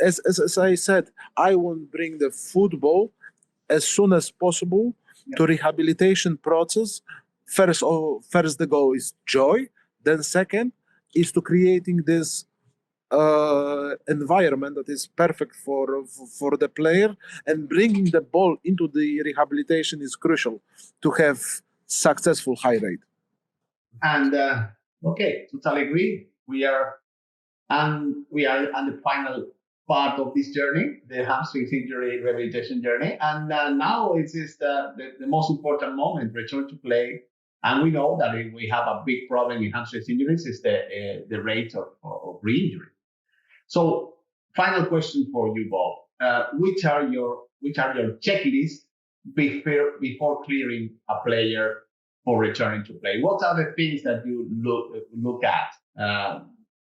As I said, I want to bring the football as soon as possible to rehabilitation process. First, the goal is joy. Then second is to creating this environment that is perfect for the player, and bringing the ball into the rehabilitation is crucial to have successful high rate. And okay, totally agree. We are on the final part of this journey, the hamstring injury rehabilitation journey, and now it is the most important moment, return to play. And we know that if we have a big problem in hamstring injuries is the rate of re-injury. So, final question for you, Bob. Which are your checklists before clearing a player for returning to play? What are the things that you look at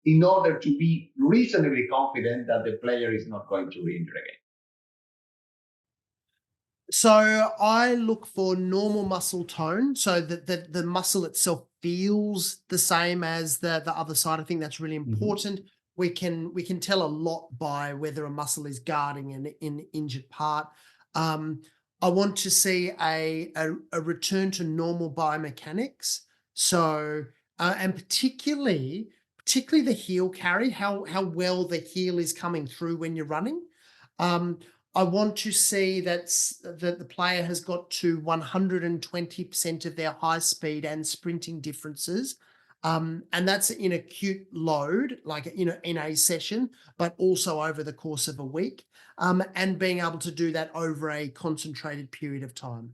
in order to be reasonably confident that the player is not going to re-injure again? So I look for normal muscle tone, so that the muscle itself feels the same as the other side. I think that's really important. We can tell a lot by whether a muscle is guarding an injured part. I want to see a return to normal biomechanics. So and particularly the heel carry, how well the heel is coming through when you're running. I want to see that the player has got to 120% of their high speed and sprinting differences. And that's in acute load, like, in a session, but also over the course of a week, and being able to do that over a concentrated period of time.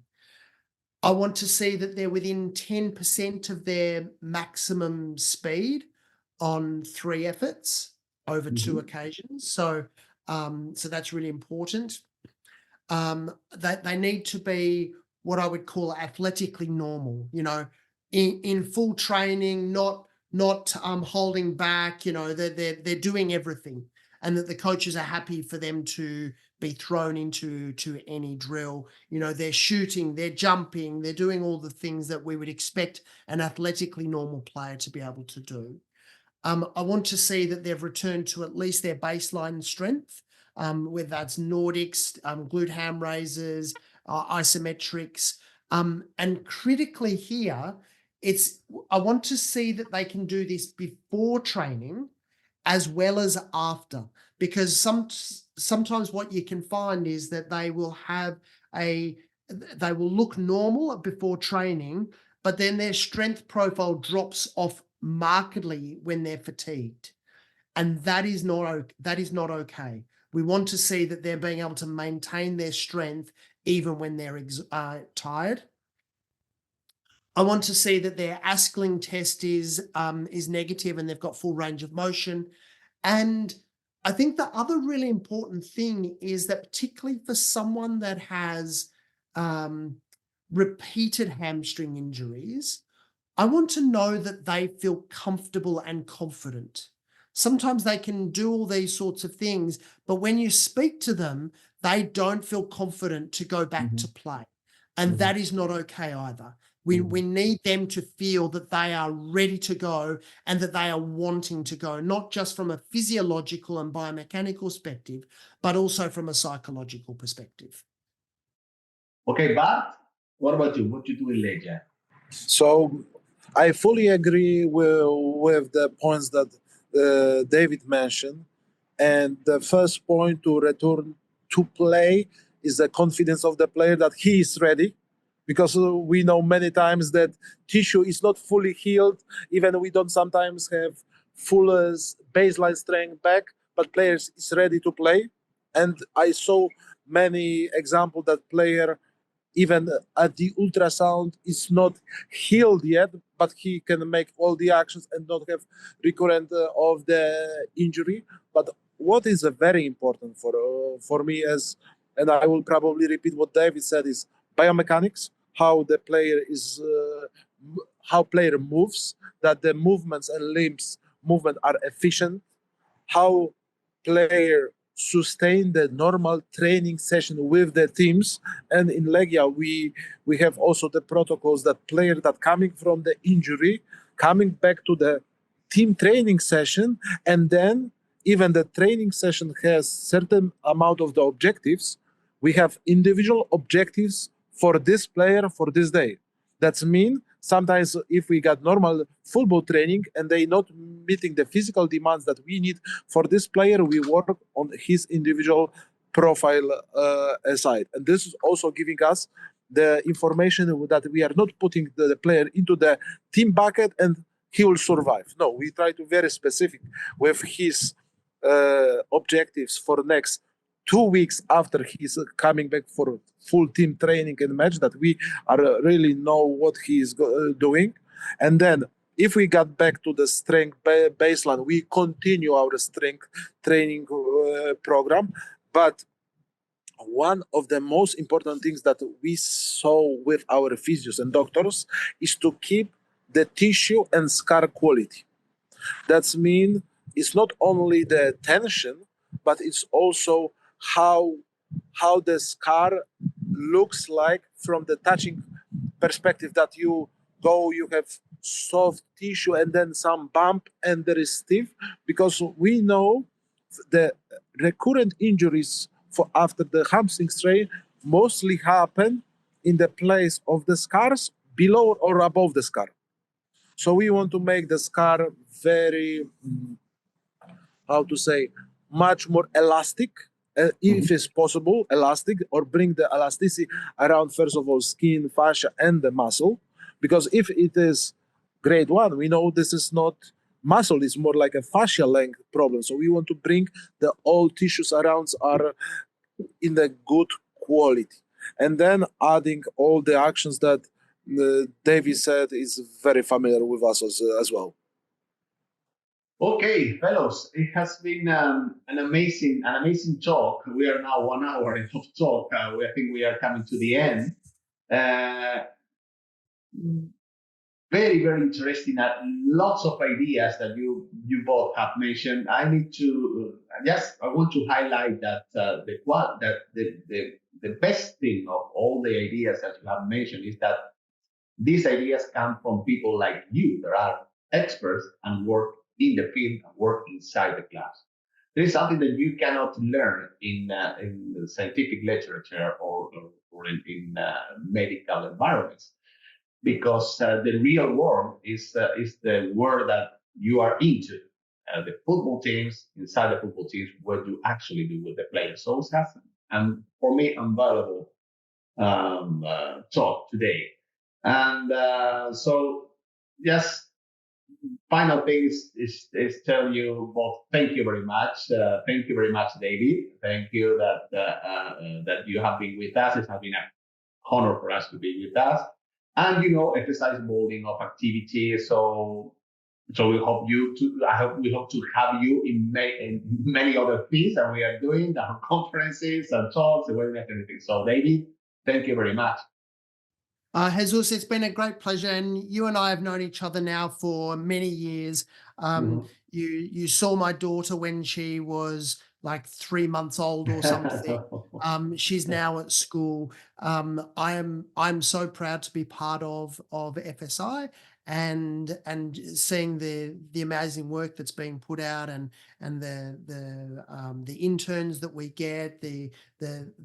I want to see that they're within 10% of their maximum speed on 3 efforts over 2 occasions. So that's really important. They need to be what I would call athletically normal, in full training, not holding back, they're doing everything, and that the coaches are happy for them to be thrown into any drill. They're shooting, they're jumping, they're doing all the things that we would expect an athletically normal player to be able to do. I want to see that they've returned to at least their baseline strength, whether that's Nordics, glute ham raises, isometrics. And critically here, I want to see that they can do this before training as well as after, because sometimes what you can find is that they will look normal before training, but then their strength profile drops off markedly when they're fatigued. And that is not okay. We want to see that they're being able to maintain their strength even when they're tired. I want to see that their Askling test is negative and they've got full range of motion. And I think the other really important thing is that particularly for someone that has repeated hamstring injuries, I want to know that they feel comfortable and confident. Sometimes they can do all these sorts of things, but when you speak to them, they don't feel confident to go back to play. And that is not okay either. We need them to feel that they are ready to go and that they are wanting to go, not just from a physiological and biomechanical perspective, but also from a psychological perspective. Okay, Bart, what about you? What you doing later? So I fully agree with the points that David mentioned. And the first point to return to play is the confidence of the player that he is ready. Because we know many times that tissue is not fully healed. Even we don't sometimes have full baseline strength back, but players is ready to play. And I saw many examples that player, even at the ultrasound, is not healed yet, but he can make all the actions and not have recurrent of the injury. But what is very important for me and I will probably repeat what David said, is biomechanics, how the player is, how player moves, that the movements and limbs movement are efficient, how player sustain the normal training session with the teams. And in Legia, we have also the protocols that player that coming from the injury, coming back to the team training session, and then even the training session has certain amount of the objectives. We have individual objectives for this player for this day. That's mean sometimes if we got normal football training and they not meeting the physical demands that we need for this player, we work on his individual profile aside. And this is also giving us the information that we are not putting the player into the team bucket and he will survive. No, we try to very specific with his objectives for next 2 weeks after he's coming back for full team training and match, that we are really know what he is doing. And then if we got back to the strength baseline, we continue our strength training program. But one of the most important things that we saw with our physios and doctors is to keep the tissue and scar quality. That's mean it's not only the tension, but it's also how the scar looks like from the touching perspective, that you have soft tissue and then some bump and there is stiff, because we know the recurrent injuries for after the hamstring strain mostly happen in the place of the scars below or above the scar. So we want to make the scar very, how to say, much more elastic, if it's possible, elastic, or bring the elasticity around, first of all, skin, fascia, and the muscle. Because if it is grade 1, we know this is not muscle, it's more like a fascia length problem. So we want to bring the all tissues around are in the good quality. And then adding all the actions that Davey said is very familiar with us as well. Okay, fellows, it has been an amazing talk. We are now 1 hour of talk. I think we are coming to the end. Very, very interesting. Lots of ideas that you both have mentioned. I need to I want to highlight that the best thing of all the ideas that you have mentioned is that these ideas come from people like you that are experts and work in the field and work inside the class. There is something that you cannot learn in the scientific literature or in medical environments, because the real world is the world that you are into. The football teams, inside the football teams, what you actually do with the players. So it has, and for me, invaluable talk today. And so, yes, final thing is tell you both thank you very much. Thank you very much, David. Thank you that you have been with us. It has been an honor for us to be with us. And, exercise molding of activity. So So we hope to have you in many other things that we are doing, our conferences and talks and everything. So David, thank you very much. Jesus, it's been a great pleasure, and you and I have known each other now for many years. You saw my daughter when she was like 3 months old or something. She's now at school. I'm so proud to be part of FSI and seeing the amazing work that's being put out and the interns that we get, the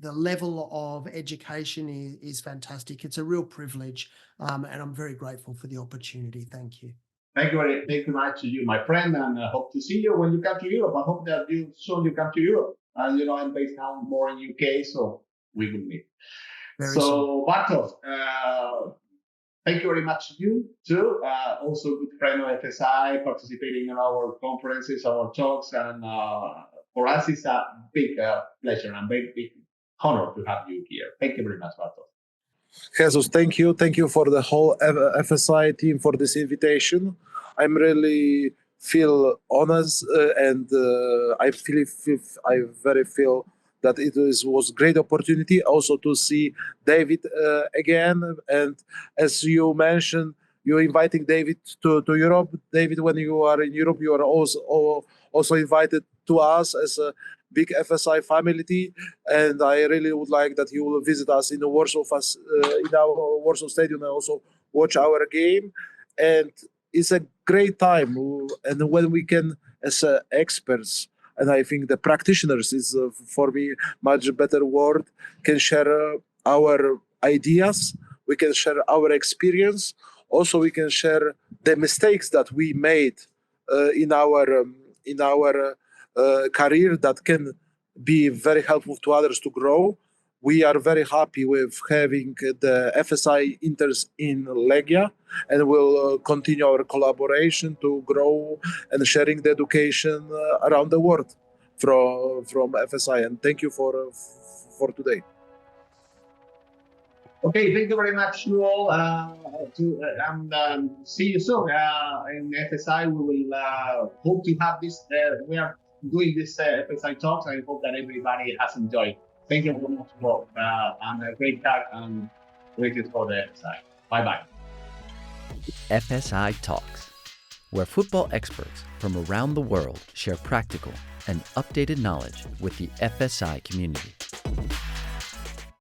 level of education is fantastic. It's a real privilege, and I'm very grateful for the opportunity. Thank you. Thank you much to you, my friend, and I hope to see you when you come to Europe. I hope that you come to Europe. And I'm based now more in UK, so we will meet. So Bartosz, thank you very much to you too. Also good friend of FSI, participating in our conferences, our talks, and for us it's a big pleasure and big honor to have you here. Thank you very much, Bartosz. Jesus, thank you. Thank you for the whole FSI team for this invitation. I'm really feel honored and I very feel that it was great opportunity also to see David again. And as you mentioned, you're inviting David to Europe. David, when you are in Europe, you are also invited to us as a big FSI family, and I really would like that you will visit us in the Warsaw, in our Warsaw Stadium, and also watch our game. And it's a great time, and when we can, as experts, and I think the practitioners is for me much better word, can share our ideas, we can share our experience, also we can share the mistakes that we made in our career that can be very helpful to others to grow. We are very happy with having the FSI interns in Legia, and we'll continue our collaboration to grow and sharing the education around the world from FSI. And thank you for today. Okay, thank you very much to all. See you soon in FSI. We will hope to have this. We are doing this FSI talks. I hope that everybody has enjoyed. Thank you very much for and a great talk and greetings for the FSI. Bye bye. FSI Talks, where football experts from around the world share practical and updated knowledge with the FSI community.